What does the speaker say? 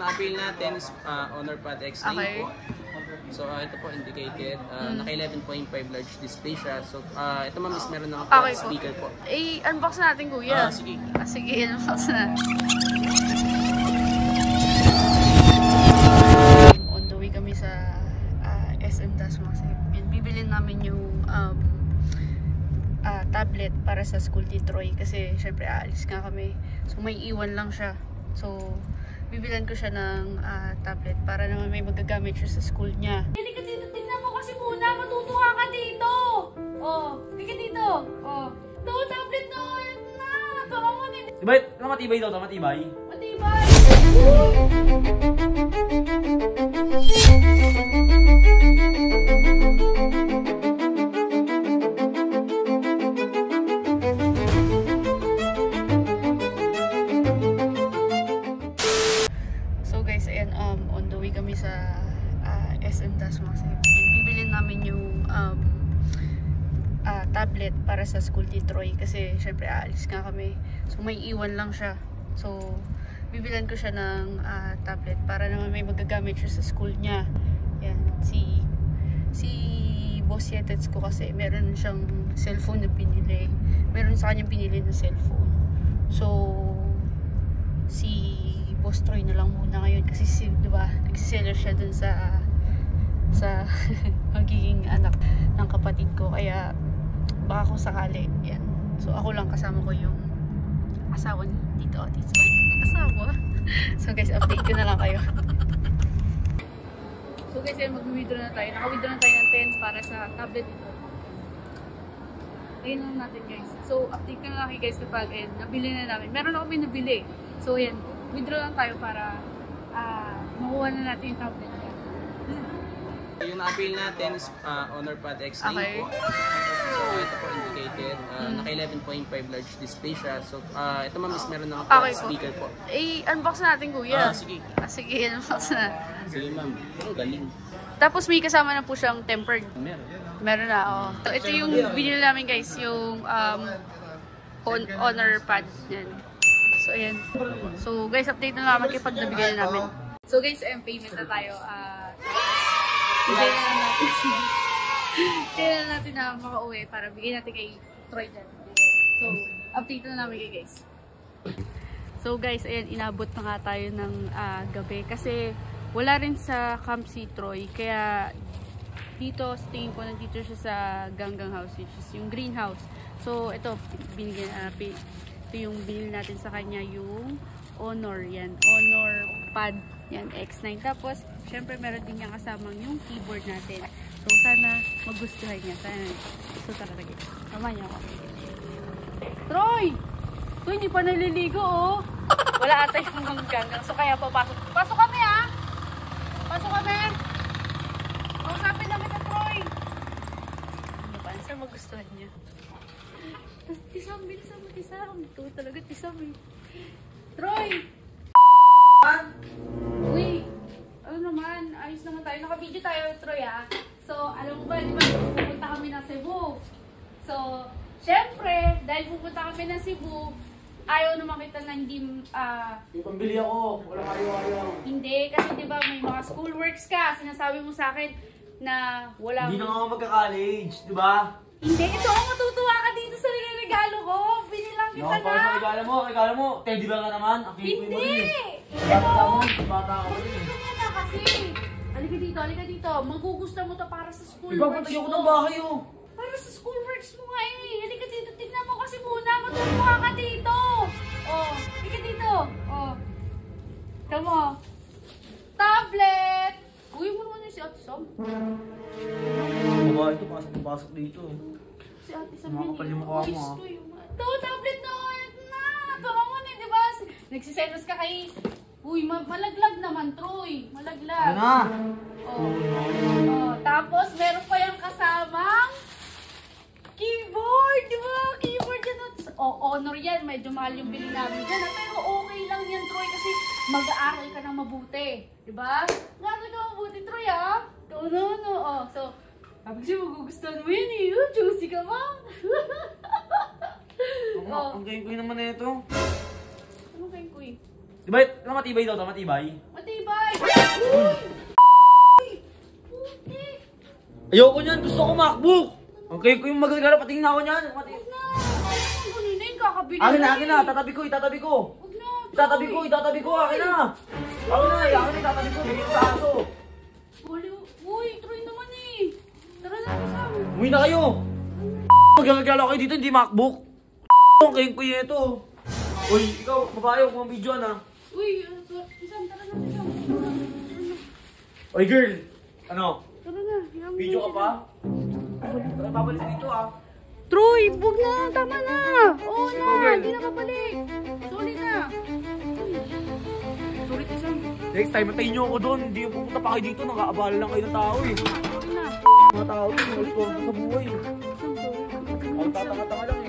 appeal natin is Honor Pad X9 Okay. po. So ito po indicated, naka 11.5 large display siya. So ito ma'am is meron ng Okay po. speaker po. Unbox natin kuya. Sige. Sige, unbox na. On the way kami sa SM Dasma kasi bibilin namin yung tablet para sa school ni Troy kasi syempre aalis nga kami. So may iwan lang siya. So bibilan ko siya ng tablet para naman may magagamit siya sa school niya. Hindi ka dito, tingnan mo kasi muna, matutuwa ka dito. Oh, hindi ka dito. Oh, ito, tablet na, yan na. Baka mo din. Diba, matibay daw ito, matibay? Matibay. On the way kami sa SM Dasma kasi bibilin namin yung tablet para sa school ni Troy kasi syempre aalis nga kami. So may iwan lang siya. So bibilan ko siya ng tablet para naman may magagamit siya sa school niya. Yan, si Boss Yetets ko kasi meron siyang cellphone na pinili. Meron sa kanyang pinili na cellphone. So si Boss Troy na lang muna ngayon kasi diba, nagsiseller siya dun sa magiging anak ng kapatid ko, kaya baka kung sakali yan. So ako lang, kasama ko yung asawa ni Tito Otis. Uy, asawa. So guys, update ko na lang kayo. So guys, mag-withdraw na tayo. Naka-withdraw na tayo ng 10 para sa tablet nito. Ayun lang natin guys. So update ko na lang kayo guys kapag nabili na namin. Meron na kami nabili. So yan, withdraw lang tayo para makuha na natin yung tablet niya. Yung na-appeal natin is Honor Pad X9 Okay. po. So ito po indicated, naka 11.5 large display siya. So ito ma'am is meron ng speaker po. Unbox natin kuya. Sige. Sige, unbox na. Sige ma'am, ang galing. Tapos may kasama na po siyang tempered. Meron. Na, oh. So ito yung binili namin guys, yung Honor Pad. Yan. So, ayan. So, guys, update na naman kapag nabigay na namin. So, guys, payment na tayo. Bigay na natin na makauwi para bigay natin kay Troy dyan. So, update na namin kayo, guys. So, guys, ayan, inabot na nga tayo ng gabi. Kasi, wala rin sa camp si Troy. Kaya, dito, sa tingin ko, nandito siya sa Ganggang House, which is yung greenhouse. So, ito, binigyan ito yung binili natin sa kanya, yung Honor, yan, Honor Pad, yan, X9. Tapos, syempre meron din niyang kasamang yung keyboard natin. So, sana magustuhan niya. Sana gusto talaga. Tama niya ako. Troy! Troy, hindi pa naliligo, oh. Wala ata yung ganggang. So, kaya papasok. Pasok kami, ha? Pasok kami. Kausapin namin na Troy. Ano ba? Sana magustuhan niya. Tisam, bilisan mo, tisam. Ito talaga, tisam eh. Troy! Uy! Ano naman, ayos naman tayo. Naka-video tayo, Troy ah. So, alam mo ba, di ba, pupunta kami ng Cebu. So, syempre, dahil pupunta kami ng Cebu, ayaw naman kita na hindi, Yung pambili ako, walang ayaw-ayaw. Hindi, kasi di ba may mga schoolworks ka. Sinasabi mo sa akin na wala Hindi na ako magka-college, di ba? Hindi, ito ako matutuwa ka dito sa regalo ko. Binilang kita No, para sa regalo mo, teddy bear ka naman. Hindi! Bata ka rin. Ano na kasi? Halika dito. Magugustuhan mo to para sa school works Ipapatay ako ng bahay oh. Para sa school works mo nga eh. Halika dito, tignan mo kasi muna. Matutuwa ka dito. Oh, halika dito. Oh. Tama. Tablet! Uy mo naman yung si Ate Sam. Babae ito, pasok dito. Si Ate Sam Nakakapal yung mukha mo ah. Ito, tablet na. Tama mo na, di ba? Nagsiselos ka kay... Uy, malaglag naman, Troy. Malaglag. Ano na? Oh. Tapos, meron pa yung kasamang keyboard, di ba? Keyboard yan. Honor yan. Medyo mahal yung bili namin dyan. Pero okay lang yan, Troy, kasi mag-aaral ka ng mabuti. Di ba? Mag-aaral ka mabuti, Troy, ha? No. Oh, so, sabi kasi magugustuhan mo yun, eh. Juicy ka ba? Ang gayin-gayin naman na ito. Ano kayo, Kuy? Diba, matibay daw to, matibay? Matibay! Ayoko niyan, gusto ko MacBook! Okay ko yung magagala, patingin na ako niyan. Huwag na! Ganun na yung kakabili. Akin na, tatabi ko, itatabi ko. Huwag na! Itatabi ko, akin na. Itatabi ko, bigyan ko sa aso. Uy, Troy naman eh. Tara na, kasama. Umuwi na kayo. Magagala kayo dito, hindi MacBook. Kayo ko yun ito. Uy, ikaw, babae, huwag mong video na. Uy, isang, tara na, isang. Uy, girl. Ano? Tara na. Video ka pa? Tara, babalik dito ah. Troy, huwag na, tama na. Oo na, girl. hindi na kabalik. Sulit na. Sulit isang. Next time, matayin niyo ako doon. Hindi yung pupunta pa kayo dito. Nakaabala lang kayo ng tao eh. Sulit na. Mga tao, ito, sa buhay. Isang, sorry. Ang tatanga-tanga lang eh.